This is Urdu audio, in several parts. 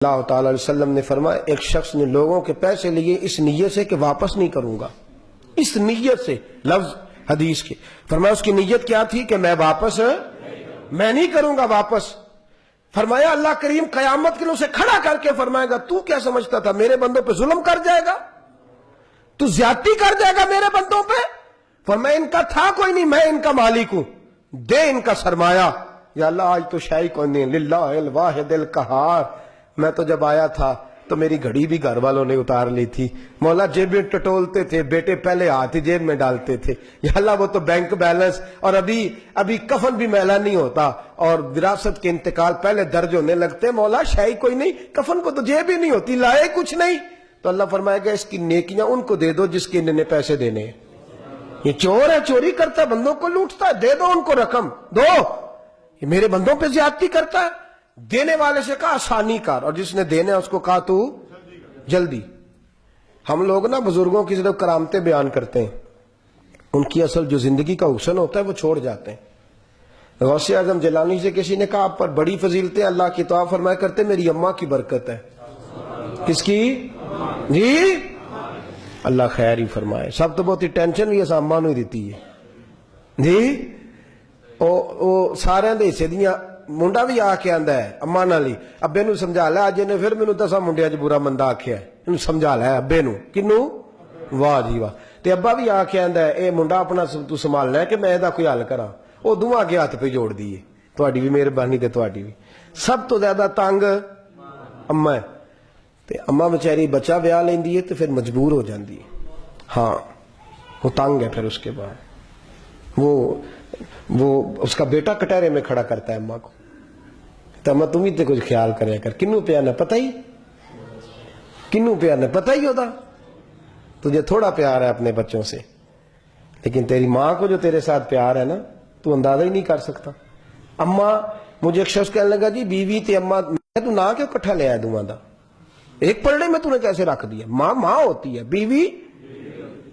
اللہ تعالی علیہ وسلم نے فرمایا ایک شخص نے لوگوں کے پیسے لیے اس نیت سے کہ واپس نہیں کروں گا، اس نیت سے، لفظ حدیث کے، فرمایا اس کی نیت کیا تھی کہ میں نہیں کروں گا واپس۔ فرمایا اللہ کریم قیامت کے دن اسے کھڑا کر کے فرمائے گا تو کیا سمجھتا تھا میرے بندوں پہ ظلم کر جائے گا، تو زیادتی کر جائے گا میرے بندوں پہ؟ فرمایا ان کا تھا کوئی نہیں، میں ان کا مالک ہوں، دے ان کا سرمایہ۔ یا اللہ آج تو شاہی کون نہیں، للہ الواحد القہار، میں تو جب آیا تھا تو میری گھڑی بھی گھر والوں نے اتار لی تھی، مولا جیبیں ٹٹولتے تھے، بیٹے پہلے ہاتھ جیب میں ڈالتے تھے، یا اللہ وہ تو بینک بیلنس، اور ابھی کفن بھی میلا نہیں ہوتا اور وراثت کے انتقال پہلے درج ہونے لگتے، مولا شاہی کوئی نہیں، کفن کو تو جیب ہی نہیں ہوتی، لائے کچھ نہیں۔ تو اللہ فرمائے گا اس کی نیکیاں ان کو دے دو جس کے انہوں نے پیسے دینے ہیں، یہ چور ہے، چوری کرتا ہے، بندوں کو لوٹتا ہے، دے دو ان کو رقم، دو، یہ میرے بندوں پہ زیادتی کرتا ہے۔ دینے والے سے کہا آسانی کر، اور جس نے دینے اس کو کہا تو جلدی۔ ہم لوگ نا بزرگوں کی صرف کرامتیں بیان کرتے ہیں، ان کی اصل جو زندگی کا حسن ہوتا ہے وہ چھوڑ جاتے ہیں۔ غوث اعظم جیلانی سے کسی نے کہا آپ پر بڑی فضیلتیں اللہ کی توعہ فرمایا کرتے، میری اماں کی برکت ہے۔ کس کی؟ جی اللہ خیر ہی فرمائے، سب تو بہت ہی ٹینشن بھی ایسا اماں نہیں دیتی ہے جی، وہ سارے دے حصے دیاں منڈا بھی آ کے آندا ہے اماں نالی، ابے نو سمجھا لیا اج نے پھر مینوں دساں منڈیاں چ برا مندا آکھیا ہے، انہوں سمجھا لیا ابے نو، کنوں؟ واہ جی واہ۔ تے ابا بھی آ کے آندا ہے اے منڈا اپنا تو سنبھالنا ہے کہ میں دا کوئی حل کراں، وہ دونوں اگے ہاتھ پہ جوڑ دیے، تہاڈی بھی مہربانی تے تہاڈی بھی۔ سب تو زیادہ تنگ اماں ہے، تے اماں بیچاری بچہ ویاہ لیندی ہے تے پھر مجبور ہو جاندی ہے، ہاں وہ تنگ ہے، پھر اس کے بعد وہ اس کا بیٹا کٹہرے میں کھڑا کرتا ہے اماں کو، تو اماں تم ہی تے کچھ خیال کریا کر، کنوں پیا نہ پتہ ہی، کنوں پیا نہ پتہ ہی ہوتا، تجھے تھوڑا پیار ہے اپنے بچوں سے، لیکن تیری ماں کو جو تیرے ساتھ پیار ہے نا تو اندازہ ہی نہیں کر سکتا۔ اماں، مجھے ایک شخص کہنے لگا جی بیوی تے اماں، میں تو نہ کیوں کٹھا لے آیا دونوں دا، ایک پلڑے میں تو نے کیسے رکھ دیا؟ ماں ہوتی ہے،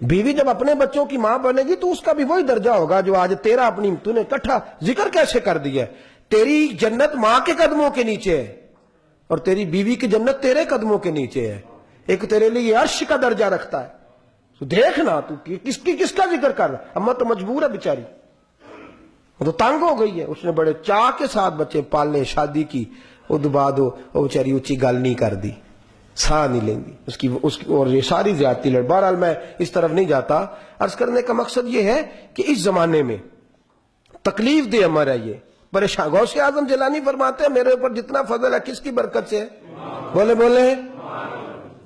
بیوی جب اپنے بچوں کی ماں بنے گی تو اس کا بھی وہی درجہ ہوگا جو آج تیرا اپنی تو نے کٹھا ذکر کیسے کر دیا ہے؟ تیری جنت ماں کے قدموں کے نیچے ہے اور تیری بیوی کی جنت تیرے قدموں کے نیچے ہے، ایک تیرے لیے عرش کا درجہ رکھتا ہے، تو دیکھنا تو کس کا ذکر کر رہا۔ اماں تو مجبور ہے بیچاری، وہ تو تنگ ہو گئی ہے، اس نے بڑے چاہ کے ساتھ بچے پالنے، شادی کی، وہ بعد وہ بیچاری اونچی گل نہیں کر دی، سا نہیں لیں گی اس کی اور یہ ساری زیادتی لڑ۔ بہرحال میں اس طرف نہیں جاتا، عرض کرنے کا مقصد یہ ہے کہ اس زمانے میں تکلیف دہ امر ہے، یہ پریشان۔ غوث اعظم جیلانی فرماتے ہیں میرے اوپر جتنا فضل ہے کس کی برکت سے ہے؟ بولے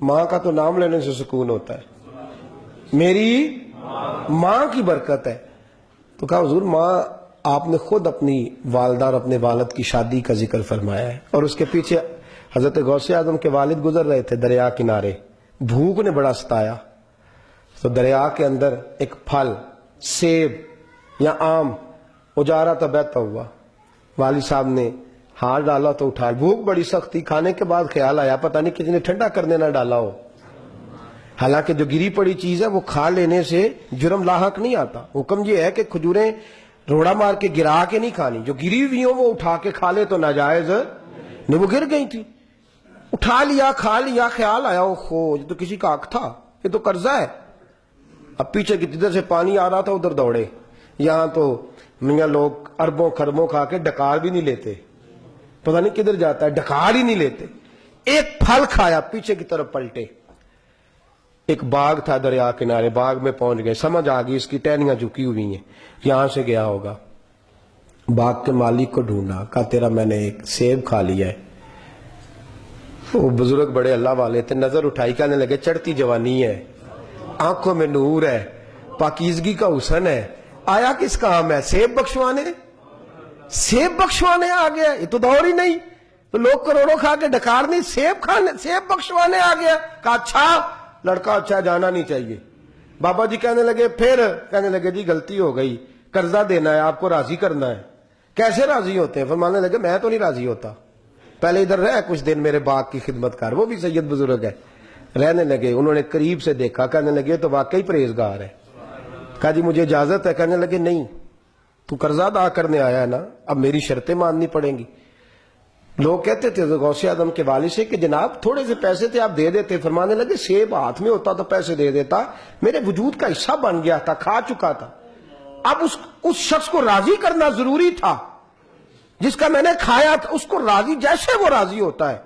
ماں کا تو نام لینے سے سکون ہوتا ہے، میری ماں کی برکت ہے۔ تو کہا حضور ماں، آپ نے خود اپنی والدہ اور اپنے والد کی شادی کا ذکر فرمایا ہے، اور اس کے پیچھے حضرت غوث اعظم کے والد گزر رہے تھے دریا کنارے، بھوک نے بڑا ستایا، تو دریا کے اندر ایک پھل، سیب یا آم وہ جا رہا تھا، بہتا ہوا، والد صاحب نے ہاتھ ڈالا تو اٹھا، بھوک بڑی سخت تھی، کھانے کے بعد خیال آیا پتہ نہیں کسی نے ٹھنڈا کرنے نہ ڈالا ہو، حالانکہ جو گری پڑی چیز ہے وہ کھا لینے سے جرم لاحق نہیں آتا، حکم یہ ہے کہ کھجوریں روڑا مار کے گرا کے نہیں کھانی، جو گری ہوئی ہوں وہ اٹھا کے کھا لے تو ناجائز نہیں، وہ گر گئی تھی، اٹھا لیا، کھا لیا، خیال آیا اوہو یہ تو کسی کا حق تھا، یہ تو قرضہ ہے۔ اب پیچھے کی جدھر سے پانی آ رہا تھا ادھر دوڑے، یہاں تو میاں لوگ اربوں خربوں کھا کے ڈکار بھی نہیں لیتے، پتہ نہیں کدھر جاتا ہے، ڈکار ہی نہیں لیتے، ایک پھل کھایا پیچھے کی طرف پلٹے، ایک باغ تھا دریا کنارے، باغ میں پہنچ گئے، سمجھ آ گئی اس کی ٹہنیاں جھکی ہوئی ہیں، یہاں سے گیا ہوگا، باغ کے مالک کو ڈھونڈا، کہا تیرا میں نے ایک سیب کھا لیا ہے۔ وہ بزرگ بڑے اللہ والے تھے، نظر اٹھائی، کہنے لگے چڑھتی جوانی ہے، آنکھوں میں نور ہے، پاکیزگی کا حسن ہے، آیا کس کام ہے؟ سیب بخشوانے، سیب بخشوانے آ گیا، یہ تو دور ہی نہیں، تو لوگ کروڑوں کھا کے ڈکار نہیں، سیب بخشوانے آ گیا۔ کہا اچھا لڑکا، اچھا جانا نہیں چاہیے۔ بابا جی کہنے لگے پھر؟ کہنے لگے جی غلطی ہو گئی، قرضہ دینا ہے، آپ کو راضی کرنا ہے۔ کیسے راضی ہوتے ہیں؟ فرمانے لگے میں تو نہیں راضی ہوتا، پہلے ادھر رہ کچھ دن میرے باغ کی خدمت کر، وہ بھی سید بزرگ ہے، رہنے لگے، انہوں نے قریب سے دیکھا، کہنے لگے تو واقعی پرہیزگار ہے۔ کہا جی مجھے اجازت ہے؟ کہنے لگے نہیں، تو قرضہ ادا کرنے آیا ہے نا، اب میری شرطیں ماننی پڑیں گی۔ لوگ کہتے تھے غوث اعظم کے والد سے کہ جناب تھوڑے سے پیسے تھے آپ دے دیتے. فرمانے لگے سیب ہاتھ میں ہوتا تو پیسے دے دیتا, میرے وجود کا حصہ بن گیا تھا, کھا چکا تھا. اب اس شخص کو راضی کرنا ضروری تھا جس کا میں نے کھایا تھا, اس کو راضی جیسے وہ راضی ہوتا ہے.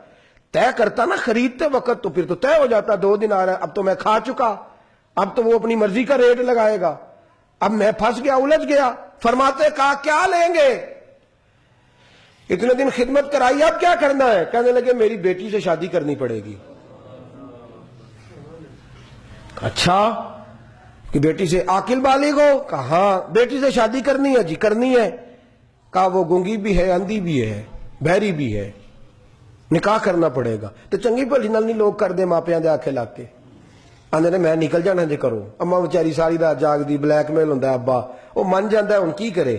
طے کرتا نا خریدتے وقت تو پھر تو طے ہو جاتا 2 دن آ رہا ہے, اب تو میں کھا چکا, اب تو وہ اپنی مرضی کا ریٹ لگائے گا, اب میں پھنس گیا, الجھ گیا. فرماتے کہا کیا لیں گے, اتنے دن خدمت کرائی, اب کیا کرنا ہے؟ کہنے لگے میری بیٹی سے شادی کرنی پڑے گی. اچھا کہ بیٹی سے عاقل بالغ ہو؟ کہا ہاں. بیٹی سے شادی کرنی ہے؟ جی کرنی ہے. کہا وہ گونگی بھی ہے, اندھی بھی ہے, بہری بھی ہے, نکاح کرنا پڑے گا. تو چنگی بھلی نال نہیں لوگ کر دے ماپیاں دے آکھے لاگ کے آندے نے میں نکل جانا جے کرو. اما بیچاری ساری رات جاگ دی, بلیک میل ہوندا ہے, ابا وہ من جاندا ہے, ہن کی کرے؟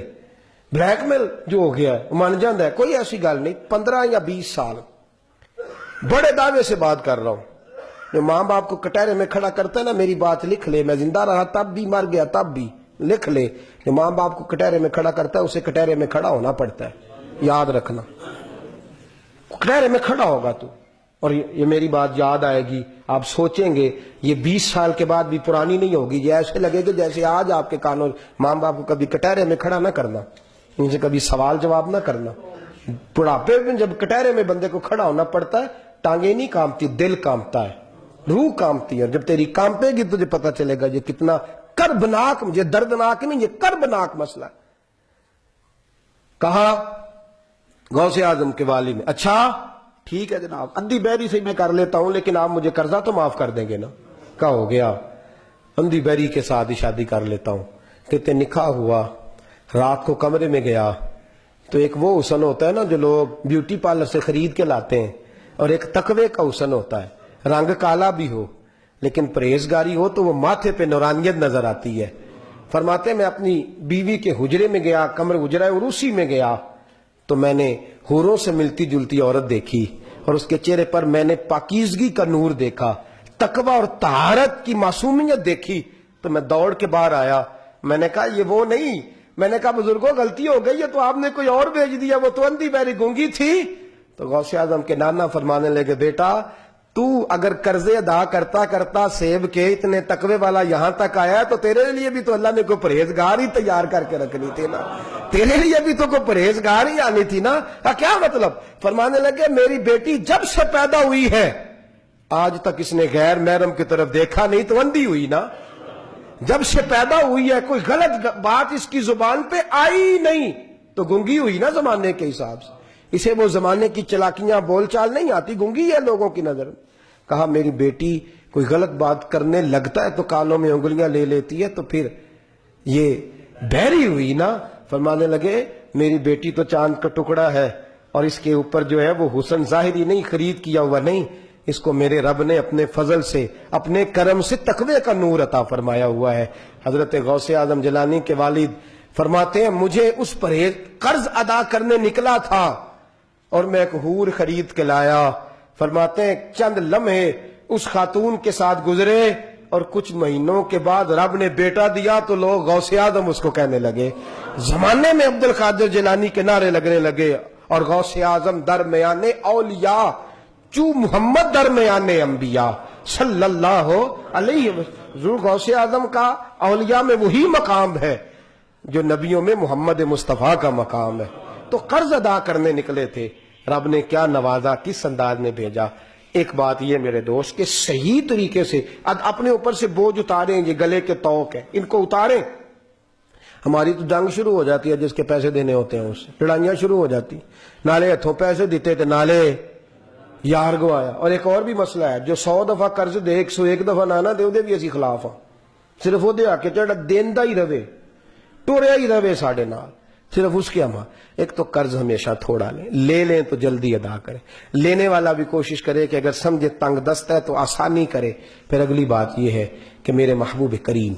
بلیک میل جو ہو گیا ہے من جاندا ہے, کوئی ایسی گل نہیں. 15 یا 20 سال بڑے دعوے سے بات کر رہا ہوں. جو ماں باپ کو کٹہرے میں کھڑا کرتا ہے نا, میری بات لکھ لے, میں زندہ رہا تب بھی, مر گیا تب بھی, لکھ لے. جو ماں باپ کو کٹہرے میں کھڑا کرتا ہے اسے کٹہرے میں کھڑا ہونا پڑتا ہے, یاد رکھنا. کٹہرے میں کھڑا ہوگا تو, اور یہ میری بات یاد آئے گی, آپ سوچیں گے یہ 20 سال کے بعد بھی پرانی نہیں ہوگی. یہ ایسے لگے گا جیسے آج آپ کے کانوں. ماں باپ کو کبھی کٹہرے میں کھڑا نہ کرنا, ان سے کبھی سوال جواب نہ کرنا. بڑھاپے میں جب کٹہرے میں بندے کو کھڑا ہونا پڑتا ہے, ٹانگیں نہیں کامتی, دل کامتا ہے, روح کامتی ہے. جب تیری کامپے گی تجھے پتہ چلے گا یہ کتنا کربناک, یہ دردناک نہیں, یہ کربناک مسئلہ ہے. کہا غوث اعظم کے والد نے, اچھا ٹھیک ہے جناب, اندھی بہری سے میں کر لیتا ہوں, لیکن آپ مجھے قرضہ تو معاف کر دیں گے نا؟ کہا ہو گیا, اندھی بہری کے ساتھ ہی شادی کر لیتا ہوں. کہتے نکاح ہوا, رات کو کمرے میں گیا تو ایک وہ حسن ہوتا ہے نا جو لوگ بیوٹی پارلر سے خرید کے لاتے ہیں, اور ایک تقوی کا حسن ہوتا ہے. رنگ کالا بھی ہو لیکن پرہیزگاری ہو تو وہ ماتھے پہ نورانیت نظر آتی ہے. فرماتے میں اپنی بیوی کے حجرے میں گیا, کمرے حجرہ عروسی میں گیا, تو میں نے حوروں سے ملتی جلتی عورت دیکھی, اور اس کے چہرے پر میں نے پاکیزگی کا نور دیکھا, تقوی اور طہارت کی معصومیت دیکھی. تو میں دوڑ کے باہر آیا, میں نے کہا یہ وہ نہیں. میں نے کہا بزرگوں غلطی ہو گئی ہے, تو آپ نے کوئی اور بھیج دیا, وہ تو اندھی بہری گونگی تھی. تو غوث اعظم کے نانا فرمانے لگے بیٹا تو اگر قرضے ادا کرتا کرتا سیب کے اتنے تقوی والا یہاں تک آیا ہے, تو تیرے لیے بھی تو اللہ نے کوئی پرہیزگار ہی تیار کر کے رکھنی تھی نا, تیرے لیے بھی تو کوئی پرہیزگار ہی آنی تھی نا. کیا مطلب؟ فرمانے لگے میری بیٹی جب سے پیدا ہوئی ہے آج تک اس نے غیر محرم کی طرف دیکھا نہیں, تو اندھی ہوئی نا. جب سے پیدا ہوئی ہے کوئی غلط بات اس کی زبان پہ آئی نہیں, تو گنگی ہوئی نا زمانے کے حساب سے. اسے وہ زمانے کی چلاکیاں بول چال نہیں آتی, گنگی ہے لوگوں کی نظر میں. کہا میری بیٹی کوئی غلط بات کرنے لگتا ہے تو کانوں میں انگلیاں لے لیتی ہے, تو پھر یہ بہری ہوئی نا. فرمانے لگے میری بیٹی تو چاند کا ٹکڑا ہے, اور اس کے اوپر جو ہے وہ حسن ظاہری نہیں, خرید کیا ہوا نہیں, اس کو میرے رب نے اپنے فضل سے, اپنے کرم سے تقوی کا نور عطا فرمایا ہوا ہے. حضرت غوث اعظم جیلانی کے والد فرماتے ہیں مجھے اس پر قرض ادا کرنے نکلا تھا, اور میں ایک حور خرید کے لایا. فرماتے ہیں چند لمحے اس خاتون کے ساتھ گزرے, اور کچھ مہینوں کے بعد رب نے بیٹا دیا, تو لوگ غوث اعظم اس کو کہنے لگے. زمانے میں عبد القادر جیلانی کے نعرے لگنے لگے, اور غوث اعظم درمیان اولیاء چو محمد درمیان انبیاء صلی اللہ علیہ وسلم. غوث اعظم کا اولیاء میں وہی مقام ہے جو نبیوں میں محمد مصطفیٰ کا مقام ہے. تو قرض ادا کرنے نکلے تھے, رب نے کیا نوازا, کس انداز میں بھیجا. ایک بات یہ میرے دوست کہ صحیح طریقے سے اپنے اوپر سے بوجھ اتاریں, یہ گلے کے توق ہے, ان کو اتاریں. ہماری تو جنگ شروع ہو جاتی ہے جس کے پیسے دینے ہوتے ہیں, اس سے لڑائیاں شروع ہو جاتی. نالے ہتھوں پیسے دیتے تھے, نالے یار گوایا. اور ایک اور بھی مسئلہ ہے, جو 100 دفعہ قرض دے 101 دفعہ نہ دے, وہ بھی اسی خلاف ہاں. صرف وہ دے آ کے چڑھا دیندہ ہی رہے, ٹوریا ہی رہے ساڑھے نال, صرف اس کے ہم. ایک تو قرض ہمیشہ تھوڑا لیں, لیں تو جلدی ادا کریں. لینے والا بھی کوشش کرے کہ اگر سمجھے تنگ دست ہے تو آسانی کرے. پھر اگلی بات یہ ہے کہ میرے محبوب کریم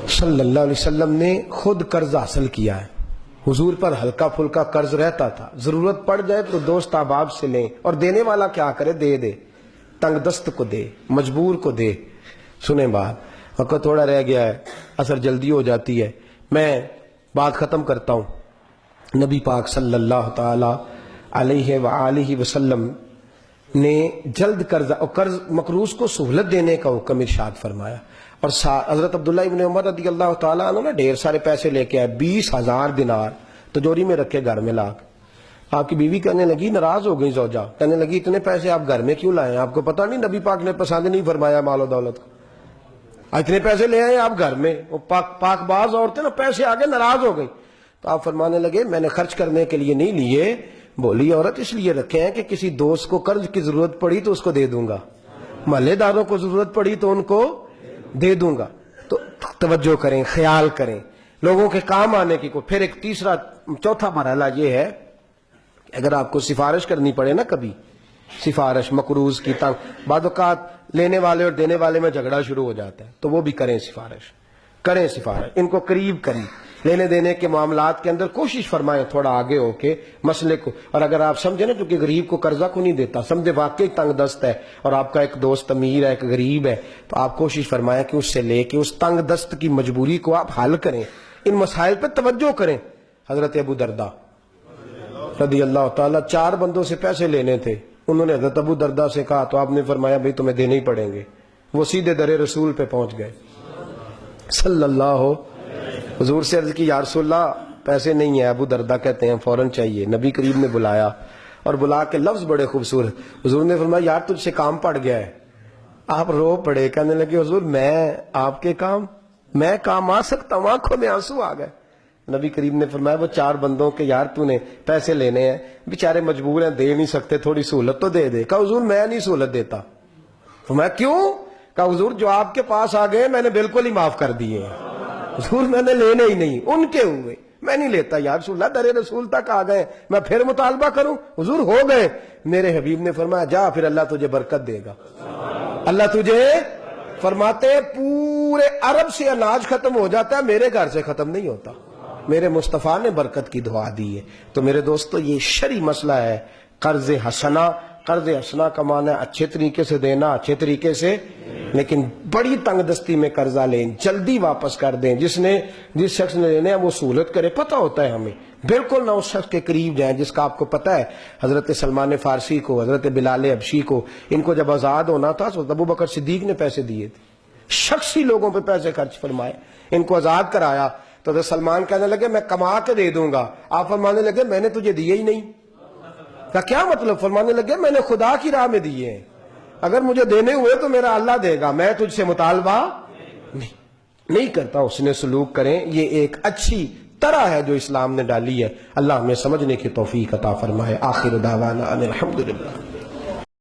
صلی اللہ علیہ وسلم نے خود قرض حاصل کیا ہے. حضور پر ہلکا پھلکا قرض رہتا تھا, ضرورت پڑ جائے تو دوست احباب سے لیں, اور دینے والا کیا کرے, دے, تنگ دست کو دے, مجبور کو دے. سنیں بات, وقت تھوڑا رہ گیا ہے, اثر جلدی ہو جاتی ہے, میں بات ختم کرتا ہوں. نبی پاک صلی اللہ تعالی علیہ وآلہ وسلم نے جلد قرض مقروض کو سہولت دینے کا حکم ارشاد فرمایا. اور حضرت عبداللہ ابن عمر رضی اللہ تعالیٰ عنہ نے ڈھیر سارے پیسے لے کے آئے، 20,000 دینار تجوری میں رکھے گھر میں لا کے. آپ کی بیوی کہنے لگی، ناراض ہو گئی زوجہ، کہنے لگی اتنے پیسے آپ گھر میں کیوں لائے ہیں؟ آپ کو پتہ نہیں نبی پاک نے پسند نہیں فرمایا مال و دولت کو؟ اتنے پیسے لے آئے آپ گھر میں. وہ پاک باز عورتیں نا پیسے آگے ناراض ہو گئی. تو آپ فرمانے لگے میں نے خرچ کرنے کے لیے نہیں لیے، بولی عورت اس لیے رکھے ہیں کہ کسی دوست کو قرض کی ضرورت پڑی تو اس کو دے دوں گا، محلے داروں کو ضرورت پڑی تو ان کو دے دوں گا. تو توجہ کریں، خیال کریں لوگوں کے کام آنے کی کو. پھر ایک چوتھا مرحلہ یہ ہے کہ اگر آپ کو سفارش کرنی پڑے نا، کبھی سفارش مقروض کی بعض اوقات لینے والے اور دینے والے میں جھگڑا شروع ہو جاتا ہے، تو وہ بھی کریں سفارش، ان کو قریب کریں. لینے دینے کے معاملات کے اندر کوشش فرمائیں تھوڑا آگے ہو کے مسئلے کو. اور اگر آپ سمجھیں نا، کیونکہ غریب کو قرضہ کو نہیں دیتا، سمجھے واقعی تنگ دست ہے اور آپ کا ایک دوست امیر ہے، ایک غریب ہے، تو آپ کوشش فرمائیں کہ اس سے لے کے اس تنگ دست کی مجبوری کو آپ حل کریں. ان مسائل پہ توجہ کریں. حضرت ابو درداء رضی اللہ تعالیٰ 4 بندوں سے پیسے لینے تھے. انہوں نے حضرت ابو درداء سے کہا تو آپ نے فرمایا بھئی تمہیں دینے ہی پڑیں گے. وہ سیدھے در رسول پہ پہنچ گئے صلی اللہ. حضور سے عرض کی یا رسول اللہ پیسے نہیں ہیں. ابو درداء کہتے ہیں فوراً چاہیے. نبی کریم نے بلایا اور بلا کے لفظ بڑے خوبصورت. حضور نے فرمایا یار تجھ سے کام پڑ گیا ہے. آپ رو پڑے، کہنے لگے حضور میں آپ کے میں کام آ سکتا ہوں؟ آنکھوں میں آنسو آ گئے. نبی کریم نے فرمایا وہ 4 بندوں کے یار تو نے پیسے لینے ہیں، بیچارے مجبور ہیں، دے نہیں سکتے، تھوڑی سہولت تو دے دے. کہا حضور میں نہیں سہولت دیتا. فرمایا کیوں؟ کہا حضور جو آپ کے پاس آ گئے میں نے بالکل ہی معاف کر دیے. حضور میں نے لینے ہی نہیں، ان کے ہوئے میں نہیں لیتا. یا رسول اللہ در رسول تک آ گئے، میں پھر مطالبہ کروں؟ حضور ہو گئے. میرے حبیب نے فرمایا جا پھر اللہ تجھے برکت دے گا. اللہ تجھے فرماتے پورے عرب سے اناج ختم ہو جاتا ہے، میرے گھر سے ختم نہیں ہوتا. میرے مصطفیٰ نے برکت کی دعا دی ہے. تو میرے دوستو یہ شرعی مسئلہ ہے قرض حسنہ. قرض حسنہ کا معنی ہے اچھے طریقے سے دینا، اچھے طریقے سے، لیکن بڑی تنگ دستی میں قرضہ لیں، جلدی واپس کر دیں. جس شخص نے لینے ہیں وہ سہولت کرے. پتہ ہوتا ہے ہمیں، بالکل نہ اس شخص کے قریب جائیں جس کا آپ کو پتہ ہے. حضرت سلمان فارسی کو، حضرت بلال حبشی کو، ان کو جب آزاد ہونا تھا تو ابو بکر صدیق نے پیسے دیے تھے. شخصی لوگوں پہ پیسے خرچ فرمائے، ان کو آزاد کرایا. تو حضرت سلمان کہنے لگے میں کما کے دے دوں گا. آپ فرمانے لگے میں نے تجھے دیے ہی نہیں. کہا کیا مطلب؟ فرمانے لگے میں نے خدا کی راہ میں دیے ہیں، اگر مجھے دینے ہوئے تو میرا اللہ دے گا، میں تجھ سے مطالبہ نہیں کرتا. اس نے سلوک کریں. یہ ایک اچھی طرح ہے جو اسلام نے ڈالی ہے. اللہ ہمیں سمجھنے کی توفیق عطا فرمائے. آخر دعوانا ان الحمدللہ.